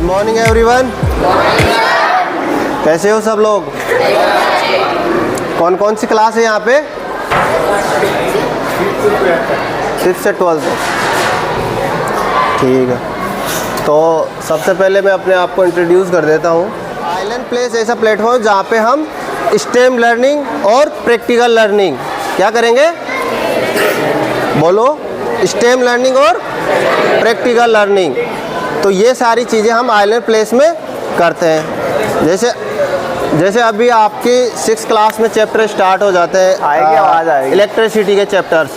Morning everyone. कैसे हो सब लोग? कौन कौन सी क्लास है यहाँ पे? 6 से 12 तक। ठीक है, तो सबसे पहले मैं अपने आप को इंट्रोड्यूस कर देता हूँ। आइलैंड प्लेस ऐसा प्लेटफॉर्म जहाँ पे हम स्टेम लर्निंग और प्रैक्टिकल लर्निंग क्या करेंगे? बोलो, स्टेम लर्निंग और प्रैक्टिकल लर्निंग। तो ये सारी चीज़ें हम आइलैंड प्लेस में करते हैं। जैसे अभी आपकी 6 क्लास में चैप्टर स्टार्ट हो जाते हैं। आएगी आवाज़ आएगी। इलेक्ट्रिसिटी के चैप्टर्स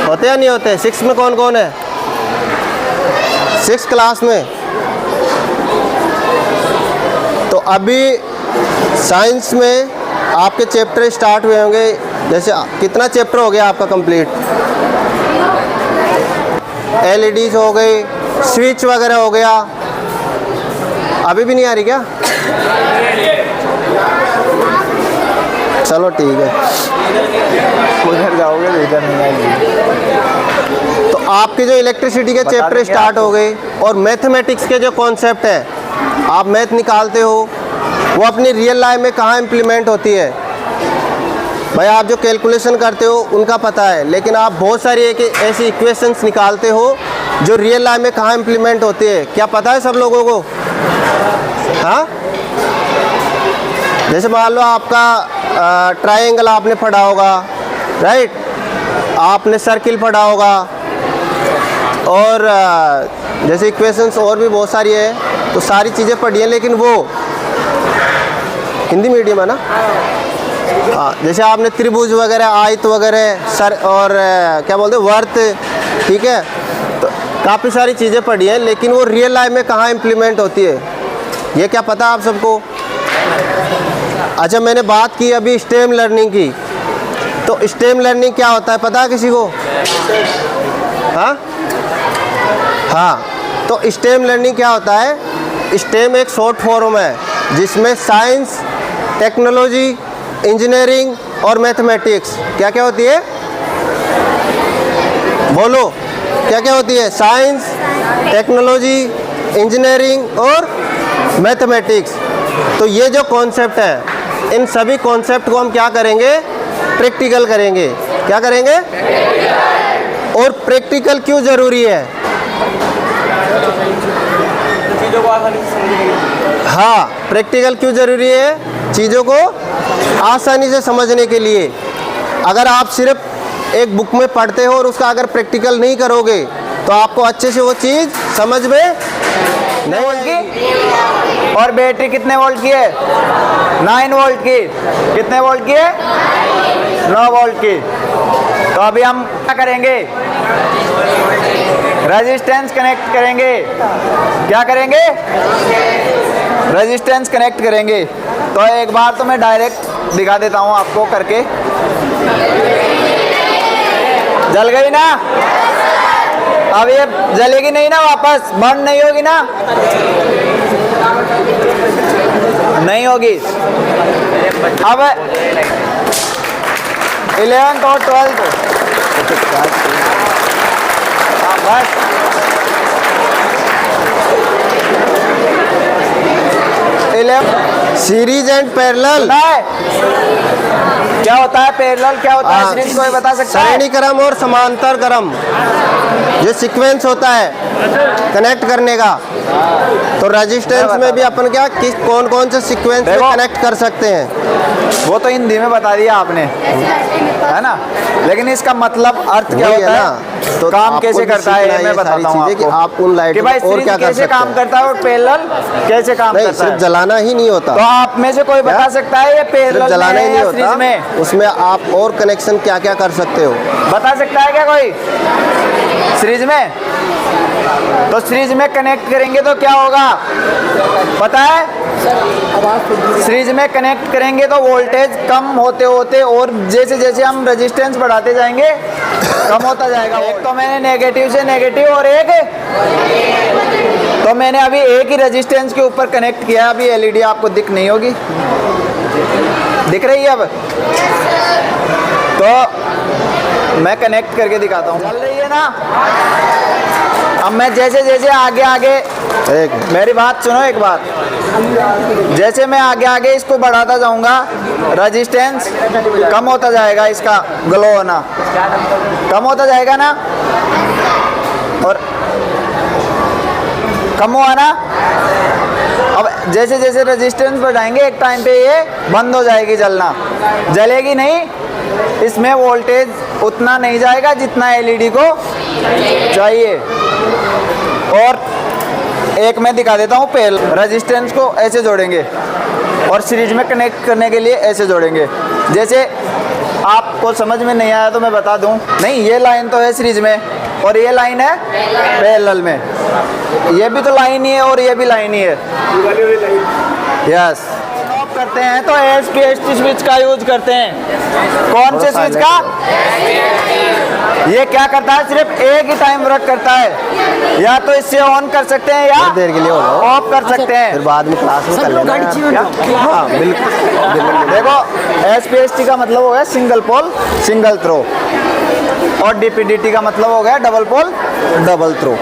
होते या नहीं होते? 6 में कौन कौन है 6 क्लास में? तो अभी साइंस में आपके चैप्टर स्टार्ट हुए होंगे। जैसे कितना चैप्टर हो गया आपका कंप्लीट? एलईडीज हो गई, स्विच वगैरह हो गया। अभी भी नहीं आ रही क्या? चलो ठीक है, उधर जाओगे तो इधर नहीं आएगी। तो आपके जो इलेक्ट्रिसिटी के चैप्टर स्टार्ट हो गए और मैथमेटिक्स के जो कॉन्सेप्ट हैं, आप मैथ निकालते हो, वो अपनी रियल लाइफ में कहाँ इम्प्लीमेंट होती है? भाई आप जो कैलकुलेशन करते हो उनका पता है, लेकिन आप बहुत सारी एक ऐसी इक्वेशंस निकालते हो जो रियल लाइफ में कहाँ इम्प्लीमेंट होती है। क्या पता है सब लोगों को? हाँ, जैसे मान लो आपका ट्रायंगल आपने पढ़ा होगा, राइट? आपने सर्किल पढ़ा होगा, और जैसे इक्वेशंस और भी बहुत सारी है, तो सारी चीज़ें पढ़ी हैं, लेकिन वो हिंदी मीडियम है ना? हाँ, जैसे आपने त्रिभुज वगैरह, आयत वगैरह, सर और क्या बोलते हैं, वर्त, ठीक है? तो काफ़ी सारी चीज़ें पढ़ी हैं, लेकिन वो रियल लाइफ में कहाँ इम्प्लीमेंट होती है, ये क्या पता आप सबको? अच्छा, मैंने बात की अभी स्टेम लर्निंग की, तो स्टेम लर्निंग क्या होता है पता है किसी को? हाँ, तो स्टेम लर्निंग क्या होता है? स्टेम एक शॉर्ट फॉर्म है जिसमें साइंस, टेक्नोलॉजी, इंजीनियरिंग और मैथमेटिक्स क्या क्या होती है? बोलो, क्या क्या होती है? साइंस, टेक्नोलॉजी, इंजीनियरिंग और मैथमेटिक्स। तो ये जो कॉन्सेप्ट है, इन सभी कॉन्सेप्ट को हम क्या करेंगे? प्रैक्टिकल करेंगे। क्या करेंगे? और प्रैक्टिकल क्यों ज़रूरी है? हाँ, प्रैक्टिकल क्यों ज़रूरी है? चीज़ों को आसानी से समझने के लिए। अगर आप सिर्फ एक बुक में पढ़ते हो और उसका अगर प्रैक्टिकल नहीं करोगे तो आपको अच्छे से वो चीज़ समझ में नहीं आएगी। और बैटरी कितने वोल्ट की है? 9 वोल्ट की। कितने वोल्ट की है? 9 वोल्ट की। तो अभी हम क्या करेंगे? रेजिस्टेंस कनेक्ट करेंगे। क्या करेंगे? रेजिस्टेंस कनेक्ट करेंगे। तो एक बार तो मैं डायरेक्ट दिखा देता हूँ आपको करके। जल गई ना? अब ये जलेगी नहीं ना? वापस बंद नहीं होगी ना? नहीं होगी। अब 11th और 12th बस सीरीज एंड पैरेलल। क्या होता है पैरेलल? क्या होता है सीरीज? कोई बता सकता है? श्रेणी क्रम और समांतर क्रम, ये सीक्वेंस होता है कनेक्ट करने का। तो रेजिस्टेंस में भी अपन क्या कौन कौन से सीक्वेंस में कनेक्ट कर सकते हैं? वो तो हिंदी में बता दिया आपने, है ना? लेकिन इसका मतलब अर्थ क्या होता है? तो काम कैसे करता है मैं बताता हूँ आपको। कि आप उन लाइट और क्या कर सकते हैं, काम करता है और पैरेलल कैसे काम करता है। सिर्फ जलाना ही नहीं होता। तो आप में से कोई बता सकता है ये पैरेलल जलाना ही नहीं होता में? उसमें आप और कनेक्शन क्या क्या कर सकते हो? बता सकता है क्या कोई? सीरीज में, तो सीरीज में कनेक्ट करेंगे तो क्या होगा पता है? सीरीज में कनेक्ट करेंगे तो वोल्टेज कम होते होते और जैसे जैसे हम रेजिस्टेंस बढ़ाते जाएंगे कम होता जाएगा। एक तो मैंने नेगेटिव से नेगेटिव और एक, तो मैंने अभी एक ही रेजिस्टेंस के ऊपर कनेक्ट किया। अभी एलईडी आपको दिख नहीं होगी, दिख रही है अब? तो मैं कनेक्ट करके दिखाता हूँ। चल रही है ना? अब मैं जैसे जैसे आगे आगे, एक मेरी बात सुनो एक बात, जैसे मैं आगे आगे इसको बढ़ाता जाऊंगा, रेजिस्टेंस कम होता जाएगा, इसका ग्लो होना कम होता जाएगा ना, और कम हुआ ना। अब जैसे जैसे रेजिस्टेंस बढ़ाएंगे एक टाइम पे ये बंद हो जाएगी जलना, जलेगी नहीं, इसमें वोल्टेज उतना नहीं जाएगा जितना एलईडी को चाहिए। और एक मैं दिखा देता हूँ, पहले रेजिस्टेंस को ऐसे जोड़ेंगे और सीरीज में कनेक्ट करने के लिए ऐसे जोड़ेंगे। जैसे आपको समझ में नहीं आया तो मैं बता दूं, नहीं ये लाइन तो है सीरीज में और ये लाइन है पैरेलल में, ये भी तो लाइन ही है और ये भी लाइन ही है। यस, करते हैं तो एसपीएसटी स्विच का यूज करते हैं। कौन से स्विच का? ये क्या करता है, सिर्फ एक ही टाइम वर्क करता है, या तो इससे ऑन कर सकते हैं या देर के लिए ऑफ कर सकते हैं। फिर बाद में क्लास में कर लेना यार। हाँ बिल्कुल। देखो एसपीएसटी का मतलब हो गया सिंगल पोल सिंगल थ्रो, और डीपीडीटी का मतलब हो गया डबल पोल डबल थ्रो।